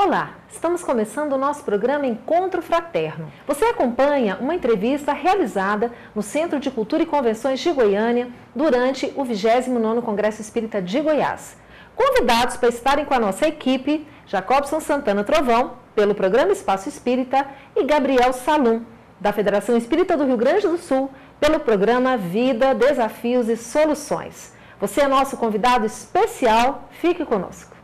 Olá, estamos começando o nosso programa Encontro Fraterno. Você acompanha uma entrevista realizada no Centro de Cultura e Convenções de Goiânia durante o 29º Congresso Espírita de Goiás. Convidados para estarem com a nossa equipe, Jacobson Santana Trovão, pelo programa Espaço Espírita, e Gabriel Salum, da Federação Espírita do Rio Grande do Sul, pelo programa Vida, Desafios e Soluções. Você é nosso convidado especial, fique conosco.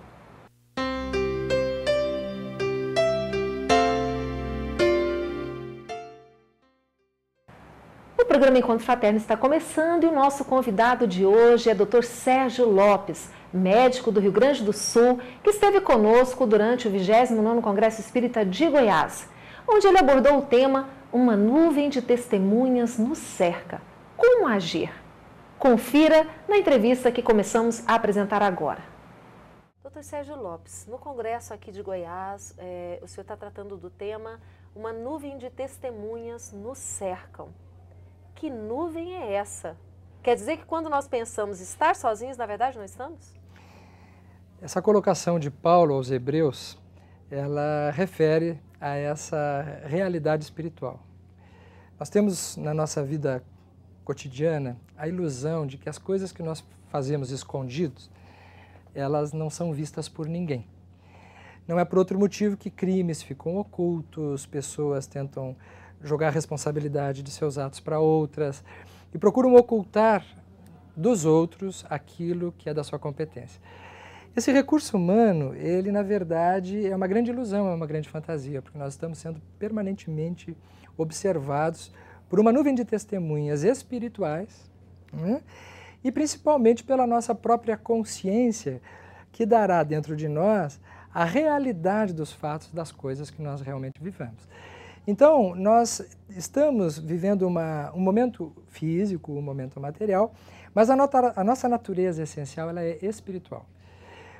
O programa Encontro Fraterno está começando e o nosso convidado de hoje é Dr. Sérgio Lopes, médico do Rio Grande do Sul, que esteve conosco durante o 29º Congresso Espírita de Goiás, onde ele abordou o tema Uma nuvem de testemunhas nos cerca. Como agir? Confira na entrevista que começamos a apresentar agora. Dr. Sérgio Lopes, no Congresso aqui de Goiás, o senhor está tratando do tema Uma nuvem de testemunhas nos cercam. Que nuvem é essa? Quer dizer que quando nós pensamos estar sozinhos, na verdade não estamos? Essa colocação de Paulo aos Hebreus, ela refere a essa realidade espiritual. Nós temos na nossa vida cotidiana a ilusão de que as coisas que nós fazemos escondidos, elas não são vistas por ninguém. Não é por outro motivo que crimes ficam ocultos, pessoas tentam jogar a responsabilidade de seus atos para outras e procuram ocultar dos outros aquilo que é da sua competência. Esse recurso humano, ele na verdade é uma grande ilusão, é uma grande fantasia, porque nós estamos sendo permanentemente observados por uma nuvem de testemunhas espirituais, né? E principalmente pela nossa própria consciência, que dará dentro de nós a realidade dos fatos, das coisas que nós realmente vivemos. Então, nós estamos vivendo um momento físico, um momento material, mas a nossa natureza essencial ela é espiritual.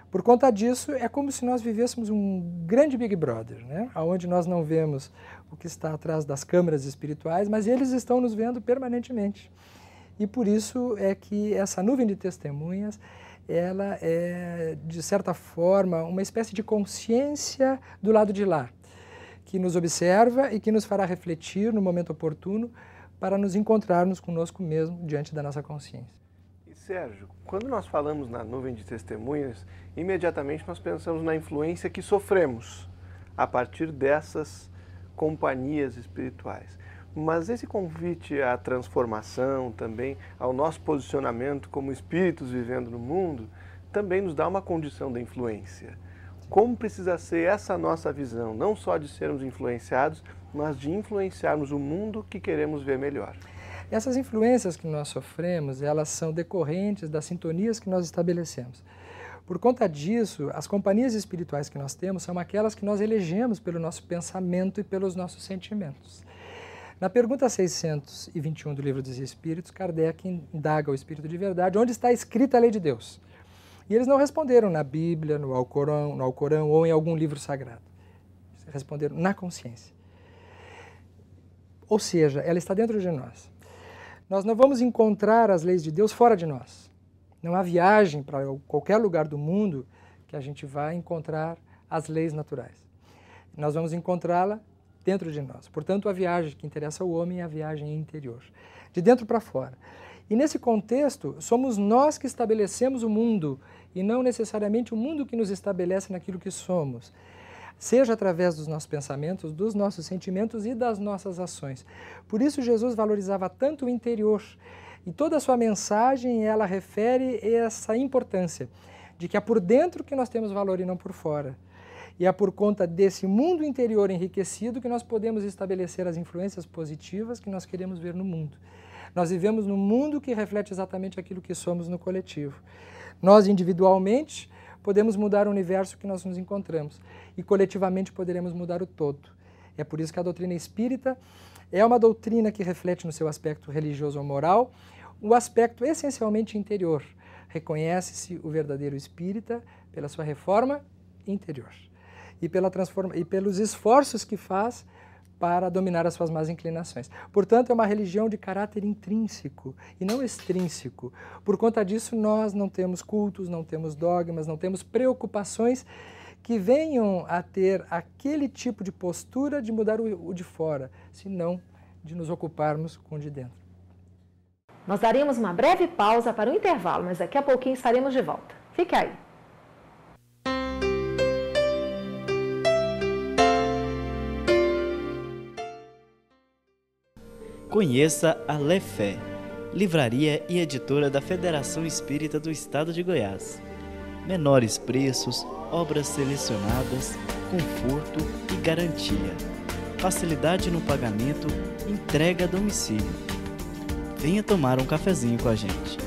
Por conta disso, é como se nós vivêssemos um grande Big Brother, né? Onde nós não vemos o que está atrás das câmeras espirituais, mas eles estão nos vendo permanentemente. E por isso é que essa nuvem de testemunhas, ela é, de certa forma, uma espécie de consciência do lado de lá, que nos observa e que nos fará refletir no momento oportuno para nos encontrarmos conosco mesmo diante da nossa consciência. E Sérgio, quando nós falamos na nuvem de testemunhas, imediatamente nós pensamos na influência que sofremos a partir dessas companhias espirituais. Mas esse convite à transformação também, ao nosso posicionamento como espíritos vivendo no mundo, também nos dá uma condição da influência. Como precisa ser essa nossa visão, não só de sermos influenciados, mas de influenciarmos o mundo que queremos ver melhor? Essas influências que nós sofremos, elas são decorrentes das sintonias que nós estabelecemos. Por conta disso, as companhias espirituais que nós temos são aquelas que nós elegemos pelo nosso pensamento e pelos nossos sentimentos. Na pergunta 621 do Livro dos Espíritos, Kardec indaga o Espírito de Verdade, onde está escrita a lei de Deus. E eles não responderam na Bíblia, no Alcorão ou em algum livro sagrado. Eles responderam na consciência. Ou seja, ela está dentro de nós. Nós não vamos encontrar as leis de Deus fora de nós. Não há viagem para qualquer lugar do mundo que a gente vai encontrar as leis naturais. Nós vamos encontrá-la dentro de nós. Portanto, a viagem que interessa ao homem é a viagem interior, de dentro para fora. E nesse contexto, somos nós que estabelecemos o mundo e não necessariamente o mundo que nos estabelece naquilo que somos, seja através dos nossos pensamentos, dos nossos sentimentos e das nossas ações. Por isso Jesus valorizava tanto o interior e toda a sua mensagem ela refere essa importância de que é por dentro que nós temos valor e não por fora. E é por conta desse mundo interior enriquecido que nós podemos estabelecer as influências positivas que nós queremos ver no mundo. Nós vivemos num mundo que reflete exatamente aquilo que somos no coletivo. Nós, individualmente, podemos mudar o universo que nós nos encontramos e, coletivamente, poderemos mudar o todo. É por isso que a doutrina espírita é uma doutrina que reflete no seu aspecto religioso ou moral o aspecto essencialmente interior. Reconhece-se o verdadeiro espírita pela sua reforma interior e pelos esforços que faz para dominar as suas más inclinações. Portanto, é uma religião de caráter intrínseco e não extrínseco. Por conta disso, nós não temos cultos, não temos dogmas, não temos preocupações que venham a ter aquele tipo de postura de mudar o de fora, senão de nos ocuparmos com o de dentro. Nós daremos uma breve pausa para o intervalo, mas daqui a pouquinho estaremos de volta. Fique aí. Conheça a Lefé, livraria e editora da Federação Espírita do Estado de Goiás. Menores preços, obras selecionadas, conforto e garantia. Facilidade no pagamento, entrega a domicílio. Venha tomar um cafezinho com a gente.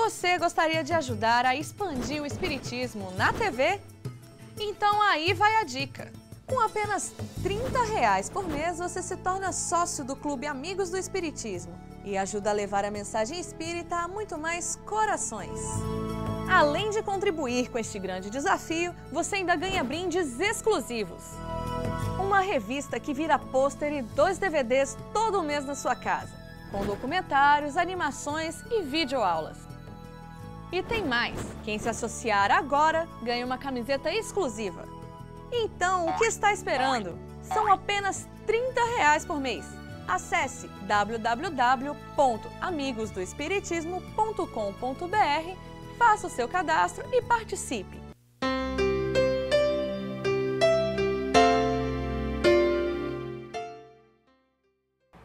Você gostaria de ajudar a expandir o Espiritismo na TV? Então aí vai a dica. Com apenas R$30 por mês, você se torna sócio do Clube Amigos do Espiritismo e ajuda a levar a mensagem espírita a muito mais corações. Além de contribuir com este grande desafio, você ainda ganha brindes exclusivos. Uma revista que vira pôster e 2 DVDs todo mês na sua casa, com documentários, animações e videoaulas. E tem mais, quem se associar agora ganha uma camiseta exclusiva. Então, o que está esperando? São apenas R$30 por mês. Acesse www.amigosdoespiritismo.com.br, faça o seu cadastro e participe.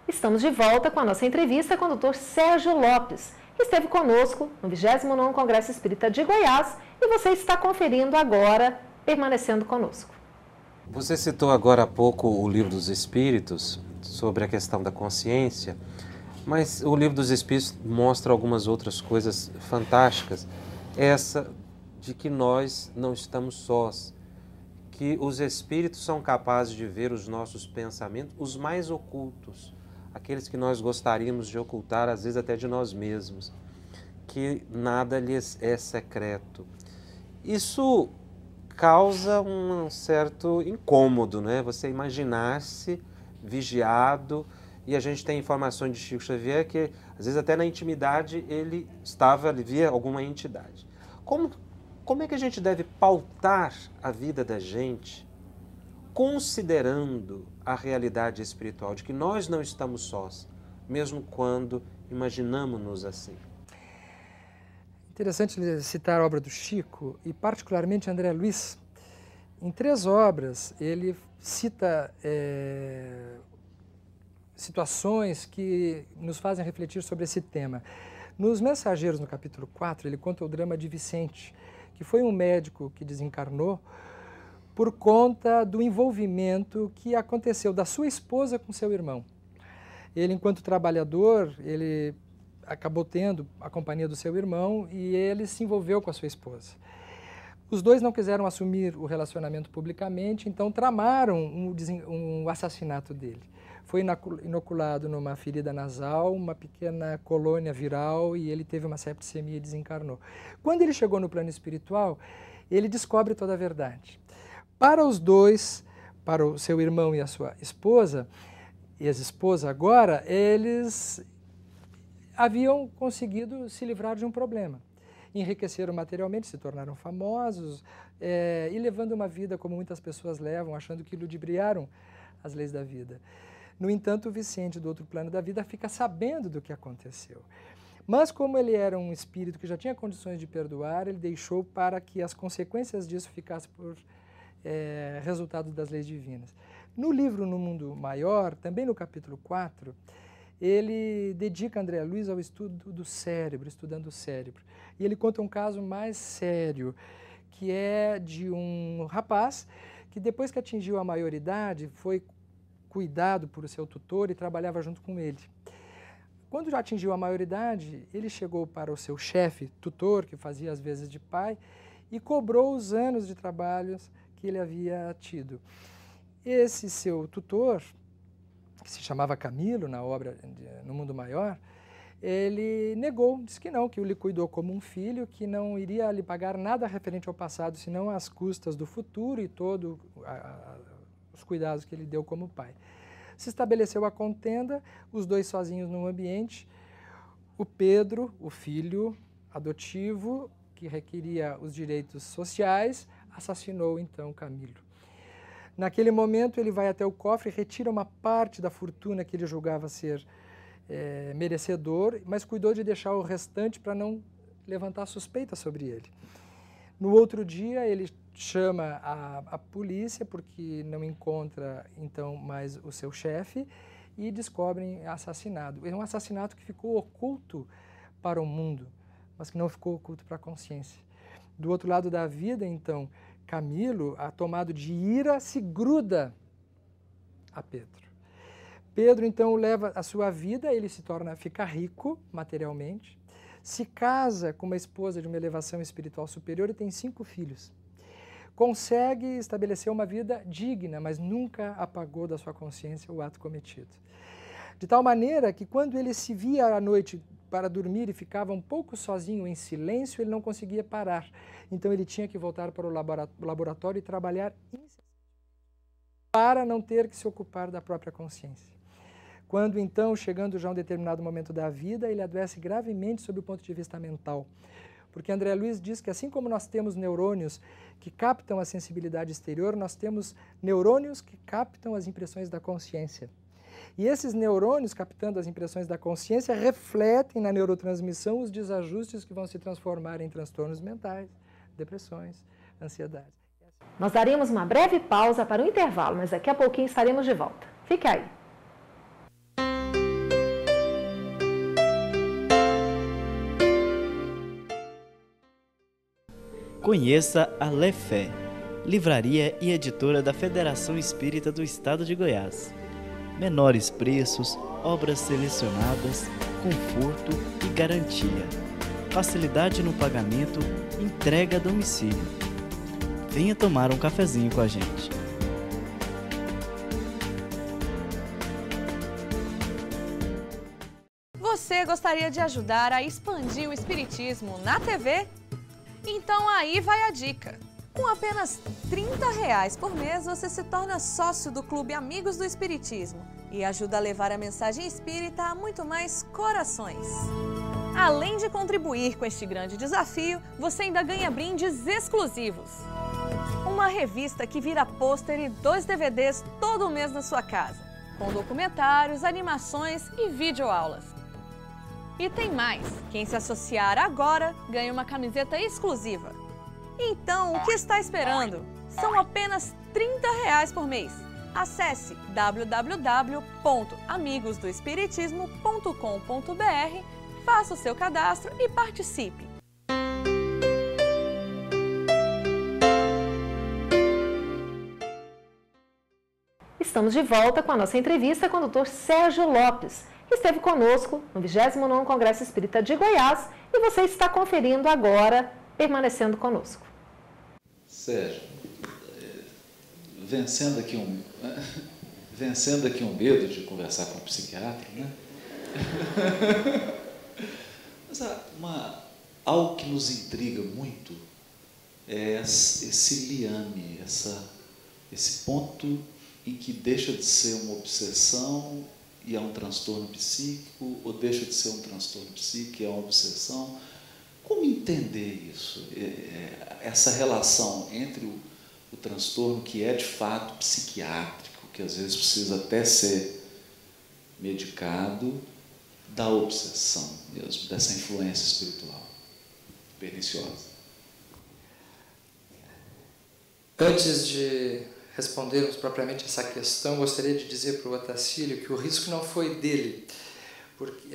Estamos de volta com a nossa entrevista com o Dr. Sérgio Lopes, que esteve conosco no 29º Congresso Espírita de Goiás, e você está conferindo agora, permanecendo conosco. Você citou agora há pouco o Livro dos Espíritos, sobre a questão da consciência, mas o Livro dos Espíritos mostra algumas outras coisas fantásticas. Essa de que nós não estamos sós, que os Espíritos são capazes de ver os nossos pensamentos, os mais ocultos, aqueles que nós gostaríamos de ocultar, às vezes até de nós mesmos, que nada lhes é secreto. Isso causa um certo incômodo, né? Você imaginar-se vigiado, e a gente tem informações de Chico Xavier que, às vezes, até na intimidade, ele via alguma entidade. Como é que a gente deve pautar a vida da gente, considerando a realidade espiritual, de que nós não estamos sós, mesmo quando imaginamos-nos assim? Interessante citar a obra do Chico, e particularmente André Luiz. Em 3 obras, ele cita situações que nos fazem refletir sobre esse tema. Nos Mensageiros, no capítulo 4, ele conta o drama de Vicente, que foi um médico que desencarnou por conta do envolvimento que aconteceu da sua esposa com seu irmão. Ele, enquanto trabalhador, ele acabou tendo a companhia do seu irmão e ele se envolveu com a sua esposa. Os dois não quiseram assumir o relacionamento publicamente, então tramaram um assassinato dele. Foi inoculado numa ferida nasal, uma pequena colônia viral, e ele teve uma septicemia e desencarnou. Quando ele chegou no plano espiritual, ele descobre toda a verdade. Para os dois, para o seu irmão e a sua esposa, ex-esposa agora, eles haviam conseguido se livrar de um problema. Enriqueceram materialmente, se tornaram famosos e levando uma vida como muitas pessoas levam, achando que ludibriaram as leis da vida. No entanto, o Vicente, do outro plano da vida, fica sabendo do que aconteceu. Mas como ele era um espírito que já tinha condições de perdoar, ele deixou para que as consequências disso ficassem por resultado das leis divinas. No livro No Mundo Maior, também no capítulo 4, ele dedica André Luiz ao estudo do cérebro, estudando o cérebro. E ele conta um caso mais sério, que é de um rapaz que depois que atingiu a maioridade, foi cuidado por seu tutor e trabalhava junto com ele. Quando já atingiu a maioridade, ele chegou para o seu chefe, tutor, que fazia as vezes de pai, e cobrou os anos de trabalhos que ele havia tido. Esse seu tutor, que se chamava Camilo, na obra No Mundo Maior, ele negou, disse que não, que o lhe cuidou como um filho, que não iria lhe pagar nada referente ao passado, senão às custas do futuro e todos os cuidados que ele deu como pai. Se estabeleceu a contenda, os dois sozinhos num ambiente, o Pedro, o filho adotivo, que requeria os direitos sociais, assassinou então Camilo. Naquele momento ele vai até o cofre e retira uma parte da fortuna que ele julgava ser merecedor, mas cuidou de deixar o restante para não levantar suspeita sobre ele. No outro dia ele chama a polícia porque não encontra então mais o seu chefe e descobrem assassinado. É um assassinato que ficou oculto para o mundo, mas que não ficou oculto para a consciência. Do outro lado da vida, então, Camilo, tomado de ira, se gruda a Pedro. Pedro, então, leva a sua vida, ele fica rico materialmente, se casa com uma esposa de uma elevação espiritual superior e tem 5 filhos. Consegue estabelecer uma vida digna, mas nunca apagou da sua consciência o ato cometido. De tal maneira que quando ele se via à noite para dormir e ficava um pouco sozinho em silêncio, ele não conseguia parar. Então ele tinha que voltar para o laboratório e trabalhar para não ter que se ocupar da própria consciência. Quando então, chegando já a um determinado momento da vida, ele adoece gravemente sob o ponto de vista mental. Porque André Luiz diz que assim como nós temos neurônios que captam a sensibilidade exterior, nós temos neurônios que captam as impressões da consciência. E esses neurônios, captando as impressões da consciência, refletem na neurotransmissão os desajustes que vão se transformar em transtornos mentais, depressões, ansiedades. Nós daremos uma breve pausa para o intervalo, mas daqui a pouquinho estaremos de volta. Fique aí. Conheça a Lefé, livraria e editora da Federação Espírita do Estado de Goiás. Menores preços, obras selecionadas, conforto e garantia. Facilidade no pagamento, entrega a domicílio. Venha tomar um cafezinho com a gente. Você gostaria de ajudar a expandir o Espiritismo na TV? Então aí vai a dica. Com apenas R$30 por mês, você se torna sócio do Clube Amigos do Espiritismo e ajuda a levar a mensagem espírita a muito mais corações. Além de contribuir com este grande desafio, você ainda ganha brindes exclusivos. Uma revista que vira pôster e 2 DVDs todo mês na sua casa, com documentários, animações e videoaulas. E tem mais, quem se associar agora ganha uma camiseta exclusiva. Então, o que está esperando? São apenas R$30 por mês. Acesse www.amigosdoespiritismo.com.br, faça o seu cadastro e participe. Estamos de volta com a nossa entrevista com o Dr. Sérgio Lopes, que esteve conosco no 29º Congresso Espírita de Goiás e você está conferindo agora, permanecendo conosco. Sérgio, vencendo aqui um medo de conversar com um psiquiatra, né? Mas algo que nos intriga muito é esse liame, esse ponto em que deixa de ser uma obsessão e é um transtorno psíquico, ou deixa de ser um transtorno psíquico e é uma obsessão. Como entender isso? Essa relação entre o transtorno que é de fato psiquiátrico, que às vezes precisa até ser medicado, da obsessão mesmo, dessa influência espiritual perniciosa. Antes de respondermos propriamente essa questão, gostaria de dizer para o Otacílio que o risco não foi dele, porque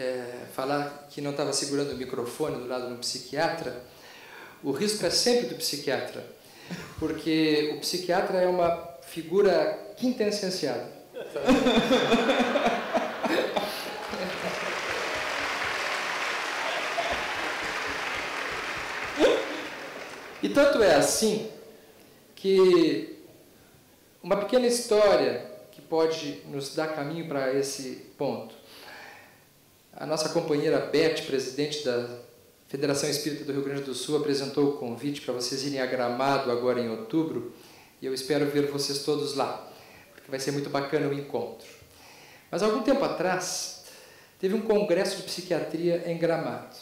falar que não estava segurando o microfone do lado do psiquiatra, o risco é sempre do psiquiatra, porque o psiquiatra é uma figura quintessenciada. E tanto é assim que uma pequena história que pode nos dar caminho para esse ponto. A nossa companheira Beth, presidente da Federação Espírita do Rio Grande do Sul, apresentou o convite para vocês irem a Gramado agora em outubro, e eu espero ver vocês todos lá, porque vai ser muito bacana o encontro. Mas algum tempo atrás, teve um congresso de psiquiatria em Gramado.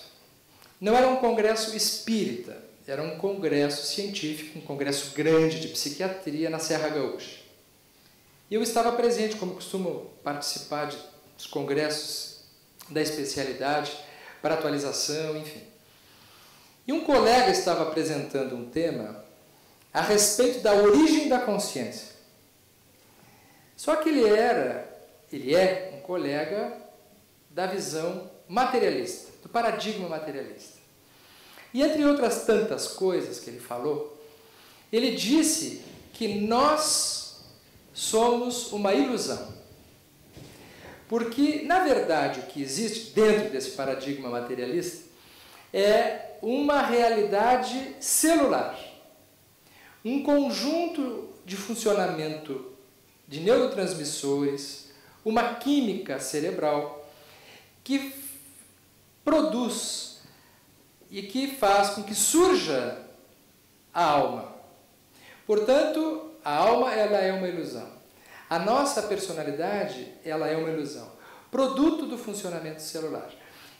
Não era um congresso espírita, era um congresso científico, um congresso grande de psiquiatria na Serra Gaúcha. E eu estava presente, como costumo participar dos congressos da especialidade, para atualização, enfim. E um colega estava apresentando um tema a respeito da origem da consciência. Só que ele é um colega da visão materialista, do paradigma materialista. E entre outras tantas coisas que ele falou, ele disse que nós somos uma ilusão. Porque, na verdade, o que existe dentro desse paradigma materialista é uma realidade celular, um conjunto de funcionamento de neurotransmissores, uma química cerebral que produz e que faz com que surja a alma. Portanto, a alma ela é uma ilusão. A nossa personalidade ela é uma ilusão, produto do funcionamento celular.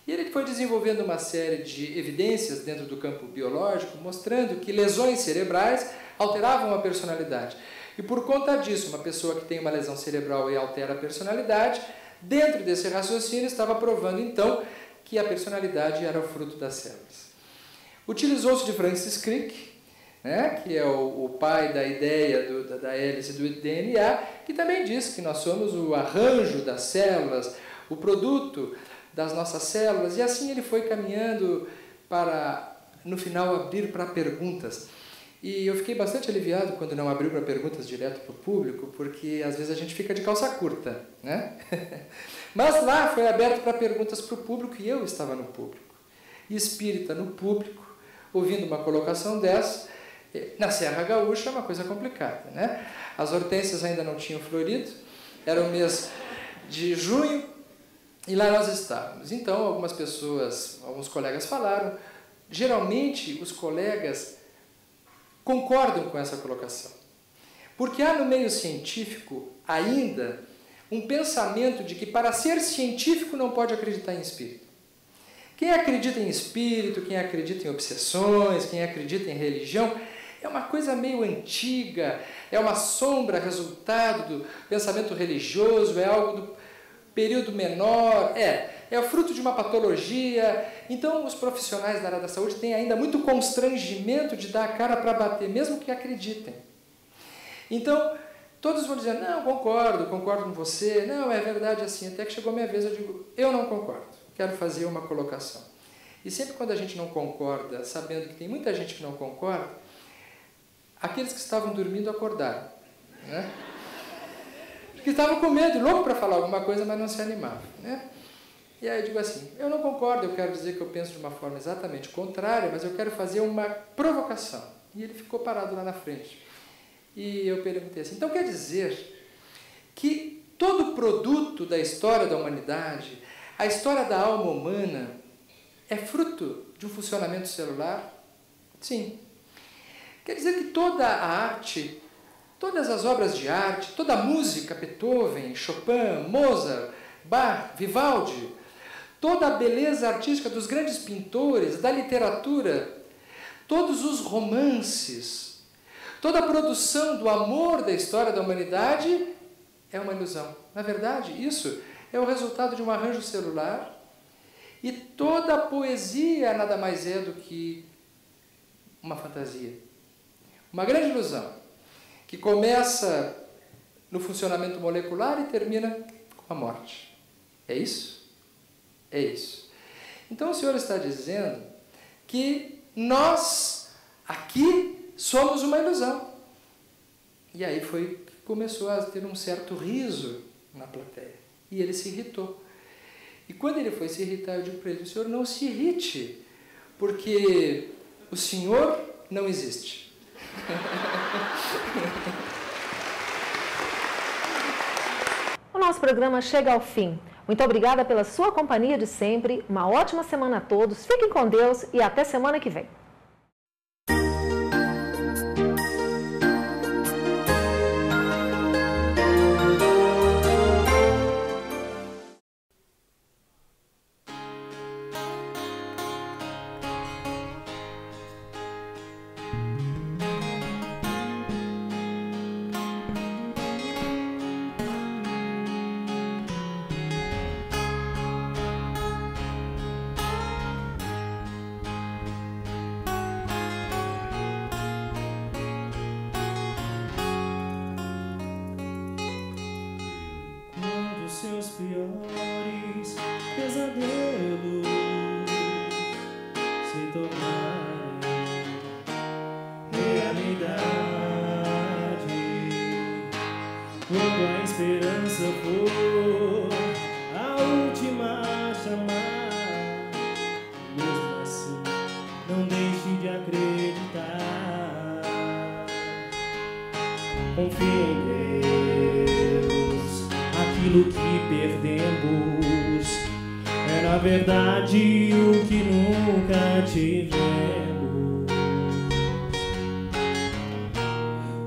E ele foi desenvolvendo uma série de evidências dentro do campo biológico, mostrando que lesões cerebrais alteravam a personalidade. E por conta disso, uma pessoa que tem uma lesão cerebral e altera a personalidade, dentro desse raciocínio estava provando então que a personalidade era o fruto das células. Utilizou-se de Francis Crick, né, que é o pai da ideia da hélice do DNA, que também diz que nós somos o arranjo das células, o produto das nossas células, e assim ele foi caminhando para, no final, abrir para perguntas. E eu fiquei bastante aliviado quando não abriu para perguntas direto para o público, porque às vezes a gente fica de calça curta, né? Mas lá foi aberto para perguntas para o público e eu estava no público. E espírita no público, ouvindo uma colocação dessa, na Serra Gaúcha é uma coisa complicada, né? As hortênsias ainda não tinham florido, era o mês de junho e lá nós estávamos. Então algumas pessoas, alguns colegas falaram, geralmente os colegas concordam com essa colocação. Porque há no meio científico ainda um pensamento de que para ser científico não pode acreditar em espírito. Quem acredita em espírito, quem acredita em obsessões, quem acredita em religião, é uma coisa meio antiga, é uma sombra, resultado do pensamento religioso, é algo do período menor, é o fruto de uma patologia. Então os profissionais da área da saúde têm ainda muito constrangimento de dar a cara para bater, mesmo que acreditem. Então todos vão dizer, não, concordo com você, não, é verdade assim. Até que chegou a minha vez, eu digo, eu não concordo, quero fazer uma colocação. E sempre quando a gente não concorda, sabendo que tem muita gente que não concorda, aqueles que estavam dormindo acordaram, né? Porque estavam com medo, louco para falar alguma coisa, mas não se animavam, né? E aí eu digo assim, eu não concordo, eu quero dizer que eu penso de uma forma exatamente contrária, mas eu quero fazer uma provocação. E ele ficou parado lá na frente. E eu perguntei assim, então quer dizer que todo produto da história da humanidade, a história da alma humana, é fruto de um funcionamento celular? Sim. Quer dizer que toda a arte, todas as obras de arte, toda a música, Beethoven, Chopin, Mozart, Bach, Vivaldi, toda a beleza artística dos grandes pintores, da literatura, todos os romances, toda a produção do amor da história da humanidade é uma ilusão. Na verdade, isso é o resultado de um arranjo celular e toda a poesia nada mais é do que uma fantasia. Uma grande ilusão que começa no funcionamento molecular e termina com a morte. É isso? É isso. Então o Senhor está dizendo que nós aqui somos uma ilusão. E aí começou a ter um certo riso na plateia. E ele se irritou. E quando ele foi se irritar, eu digo para ele, o Senhor não se irrite, porque o Senhor não existe. O nosso programa chega ao fim. Muito obrigada pela sua companhia de sempre. Uma ótima semana a todos. Fiquem com Deus e até semana que vem. Seus piores pesadelos se tornarem realidade, quando a esperança for a última a chamar, mesmo assim Confie em Deus. Aquilo que perdemos é na verdade o que nunca tivemos.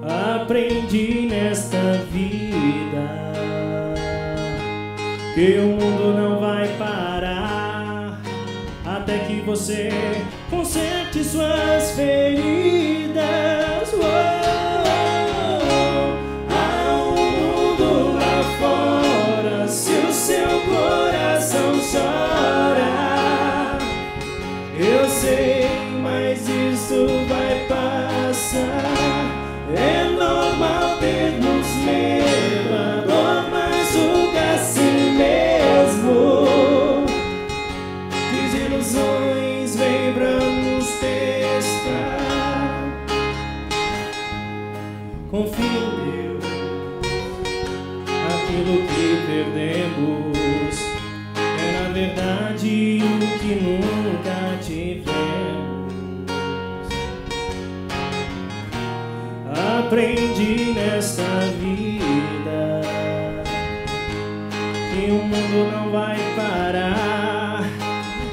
Aprendi nesta vida que o mundo não vai parar até que você conserte suas feridas. Há um mundo lá fora, se o seu coração chora. Eu sei, mas isso vai passar. É normal termos medo, a dor, mas julga a si mesmo. Desilusões vêm pra nos testar. Confie em Deus. Aquilo que perdemos é na verdade o que nunca tivemos. Aprendi nesta vida que o mundo não vai parar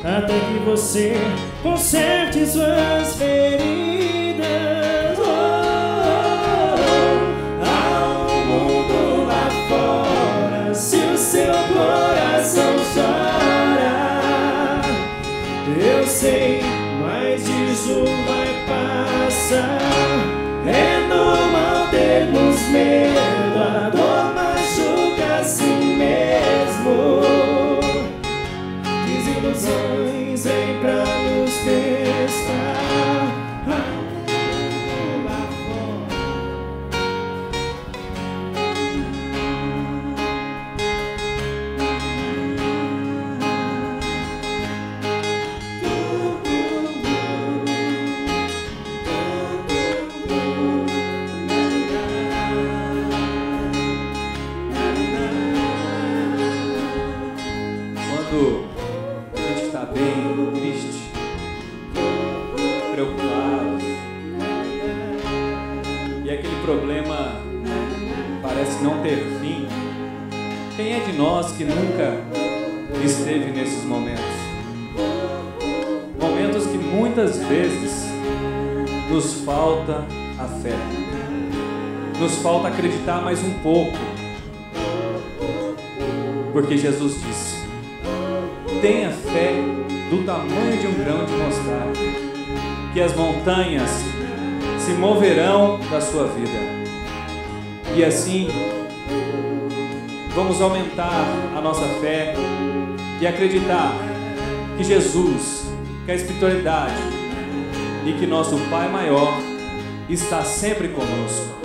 até que você conserte suas feridas. Há um mundo lá fora, se o seu coração chora. Eu sei, mas isso vai passar. É normal termos medo, a dor machuca a si mesmo. Desilusões vêm pra nos testar. Lá fora. Quando a gente está bem, triste, preocupado, e aquele problema parece não ter fim, quem é de nós que nunca esteve nesses momentos? Momentos que muitas vezes nos falta a fé, nos falta acreditar mais um pouco, porque Jesus disse: tenha fé do tamanho de um grão de mostarda, que as montanhas se moverão da sua vida. E assim, vamos aumentar a nossa fé e acreditar que Jesus, que a espiritualidade e que nosso Pai maior está sempre conosco.